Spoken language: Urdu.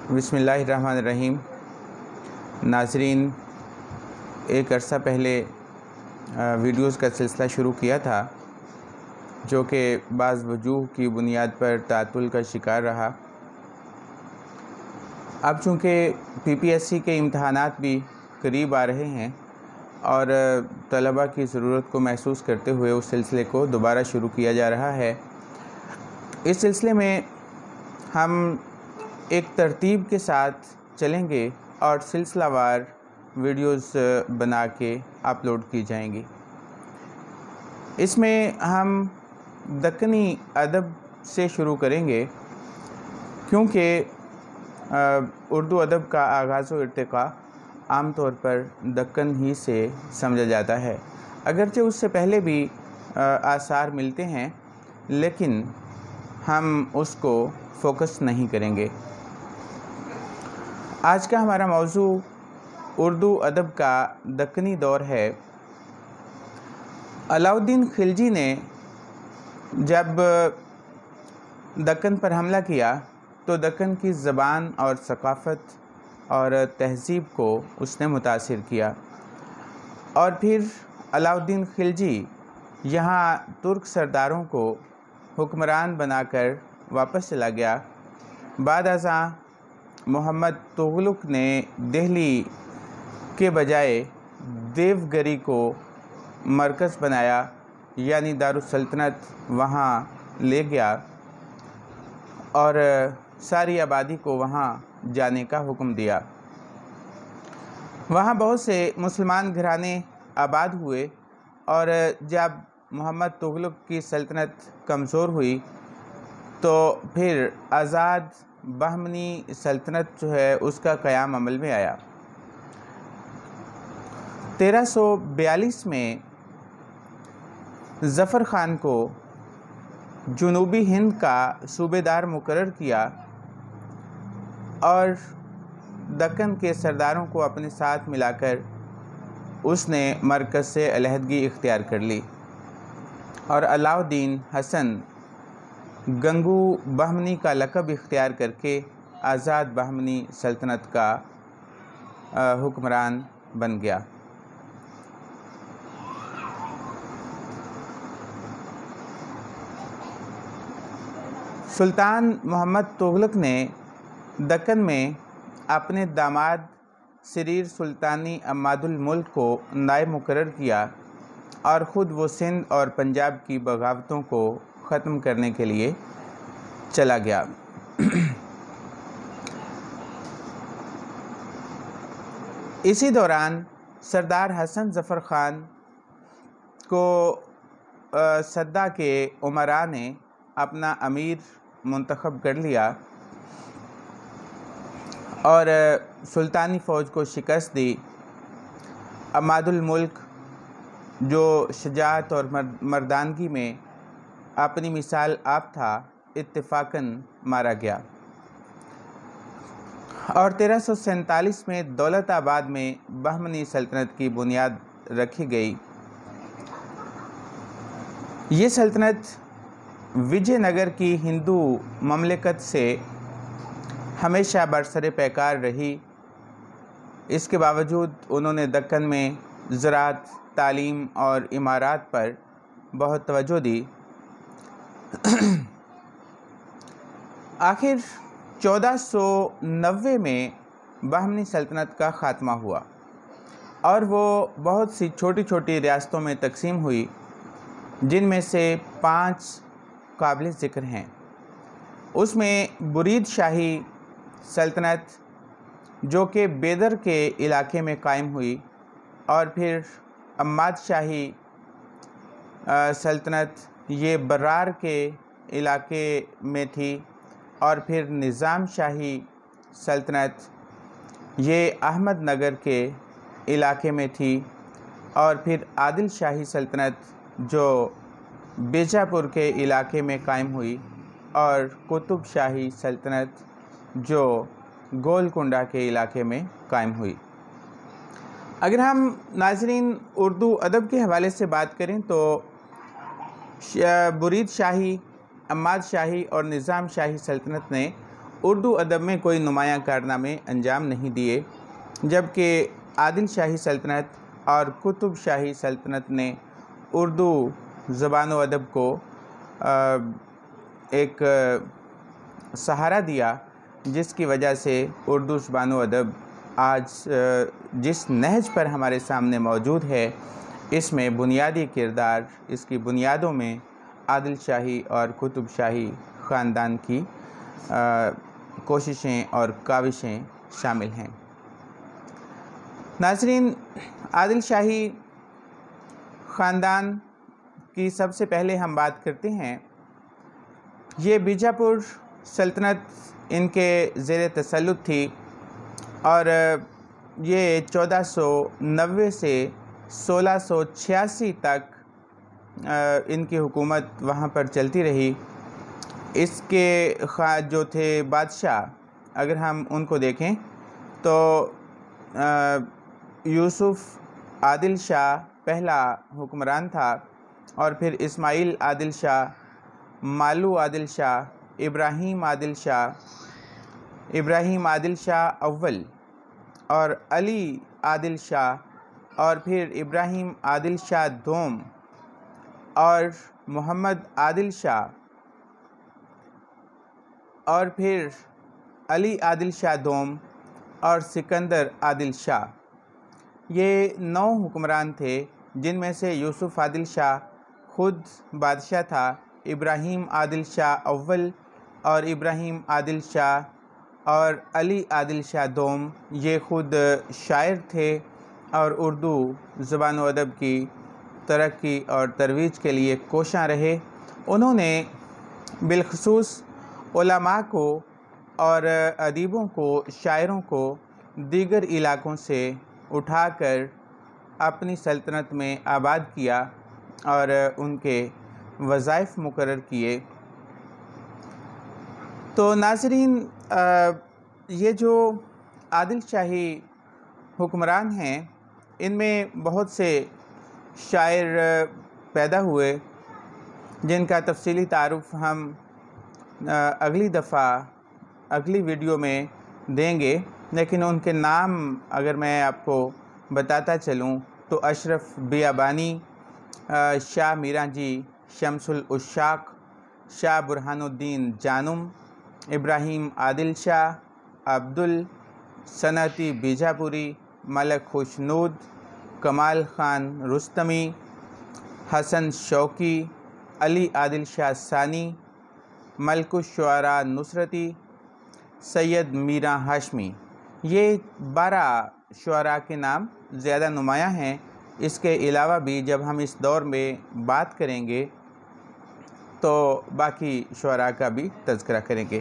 بسم اللہ الرحمن الرحیم۔ ناظرین، ایک عرصہ پہلے ویڈیوز کا سلسلہ شروع کیا تھا جو کہ بعض وجوہ کی بنیاد پر تعطل کا شکار رہا۔ اب چونکہ PPSC کے امتحانات بھی قریب آ رہے ہیں اور طلباء کی ضرورت کو محسوس کرتے ہوئے اس سلسلے کو دوبارہ شروع کیا جا رہا ہے۔ اس سلسلے میں ہم ایک ترتیب کے ساتھ چلیں گے اور سلسلہ وار ویڈیوز بنا کے اپلوڈ کی جائیں گی۔ اس میں ہم دکنی ادب سے شروع کریں گے کیونکہ اردو ادب کا آغاز و ارتقاء عام طور پر دکن ہی سے سمجھا جاتا ہے، اگرچہ اس سے پہلے بھی آثار ملتے ہیں لیکن ہم اس کو فوکس نہیں کریں گے۔ آج کا ہمارا موضوع اردو ادب کا دکنی دور ہے۔ علاء الدین خلجی نے جب دکن پر حملہ کیا تو دکن کی زبان اور ثقافت اور تہذیب کو اس نے متاثر کیا، اور پھر علاء الدین خلجی یہاں ترک سرداروں کو حکمران بنا کر واپس چلا گیا۔ بعد ازاں محمد تغلق نے دہلی کے بجائے دیوگری کو مرکز بنایا، یعنی دارالسلطنت وہاں لے گیا اور ساری آبادی کو وہاں جانے کا حکم دیا۔ وہاں بہت سے مسلمان گھرانے آباد ہوئے، اور جب محمد تغلق کی سلطنت کمزور ہوئی تو پھر آزاد بہمنی سلطنت جو ہے اس کا قیام عمل میں آیا۔ 1342 میں ظفر خان کو جنوبی ہند کا صوبے دار مقرر کیا اور دکن کے سرداروں کو اپنے ساتھ ملا کر اس نے مرکز سے علیحدگی اختیار کر لی، اور علاء الدین حسن گنگو بہمنی کا لقب اختیار کر کے آزاد بہمنی سلطنت کا حکمران بن گیا۔ سلطان محمد تغلق نے دکن میں اپنے داماد سریر سلطانی عماد الملک کو نائب مقرر کیا، اور خود وہ سندھ اور پنجاب کی بغاوتوں کو ختم کرنے کے لیے چلا گیا۔ اسی دوران سردار حسن ظفر خان کو صدہ کے امراء نے اپنا امیر منتخب کر لیا اور سلطانی فوج کو شکست دی۔ عماد الملک جو شجاعت اور مردانگی میں اپنی مثال آپ تھا، اتفاقاً مارا گیا، اور 1347 میں دولت آباد میں بہمنی سلطنت کی بنیاد رکھی گئی۔ یہ سلطنت وجے نگر کی ہندو مملکت سے ہمیشہ برسر پیکار رہی۔ اس کے باوجود انہوں نے دکن میں زراعت، تعلیم اور عمارات پر بہت توجہ دی۔ آخر 1490 میں بہمنی سلطنت کا خاتمہ ہوا اور وہ بہت سی چھوٹی چھوٹی ریاستوں میں تقسیم ہوئی، جن میں سے 5 قابل ذکر ہیں۔ اس میں برید شاہی سلطنت جو کہ بیدر کے علاقے میں قائم ہوئی، اور پھر عماد شاہی سلطنت یہ برار کے علاقے میں تھی، اور پھر نظام شاہی سلطنت یہ احمد نگر کے علاقے میں تھی، اور پھر عادل شاہی سلطنت جو بیجاپور کے علاقے میں قائم ہوئی، اور قطب شاہی سلطنت جو گولکنڈہ کے علاقے میں قائم ہوئی۔ اگر ہم ناظرین اردو ادب کے حوالے سے بات کریں تو برید شاہی، عماد شاہی اور نظام شاہی سلطنت نے اردو ادب میں کوئی نمایاں کارنامے انجام نہیں دیے، جبکہ عادل شاہی سلطنت اور قطب شاہی سلطنت نے اردو زبان و ادب کو ایک سہارا دیا، جس کی وجہ سے اردو زبان و ادب آج جس نہج پر ہمارے سامنے موجود ہے، اس میں بنیادی کردار، اس کی بنیادوں میں عادل شاہی اور قطب شاہی خاندان کی کوششیں اور کاوشیں شامل ہیں۔ ناظرین، عادل شاہی خاندان کی سب سے پہلے ہم بات کرتے ہیں۔ یہ بیجاپور سلطنت ان کے زیر تسلط تھی اور یہ 1490 سے 1686 تک ان کی حکومت وہاں پر چلتی رہی۔ اس کے جو تھے بادشاہ، اگر ہم ان کو دیکھیں تو یوسف عادل شاہ پہلا حکمران تھا، اور پھر اسماعیل عادل شاہ، مالو عادل شاہ، ابراہیم عادل شاہ اول، اور علی عادل شاہ، اور پھر ابراہیم عادل شاہ دوم، اور محمد عادل شاہ، اور پھر علی عادل شاہ دوم، اور سکندر عادل شاہ۔ یہ 9 حکمران تھے، جن میں سے یوسف عادل شاہ خود بادشاہ تھا، ابراہیم عادل شاہ اول اور ابراہیم عادل شاہ اور علی عادل شاہ دوم یہ خود شاعر تھے اور اردو زبان و ادب کی ترقی اور ترویج کے لیے کوشاں رہے۔ انہوں نے بالخصوص علماء کو اور ادیبوں کو، شاعروں کو دیگر علاقوں سے اٹھا کر اپنی سلطنت میں آباد کیا اور ان کے وظائف مقرر کیے۔ تو ناظرین، یہ جو عادل شاہی حکمران ہیں، ان میں بہت سے شاعر پیدا ہوئے، جن کا تفصیلی تعارف ہم اگلی دفعہ اگلی ویڈیو میں دیں گے، لیکن ان کے نام اگر میں آپ کو بتاتا چلوں تو اشرف بیابانی، شاہ میراں جی شمس العشاق، شاہ برہان الدین جانم، ابراہیم عادل شاہ، عبدالصنعتی بیجاپوری، ملک خوشنود، کمال خان رستمی، حسن شوقی، علی عادل شاہ ثانی، ملک الشعراء نصرتی، سید میراں ہاشمی۔ یہ 12 شعراء کے نام زیادہ نمایاں ہیں۔ اس کے علاوہ بھی جب ہم اس دور میں بات کریں گے تو باقی شعراء کا بھی تذکرہ کریں گے۔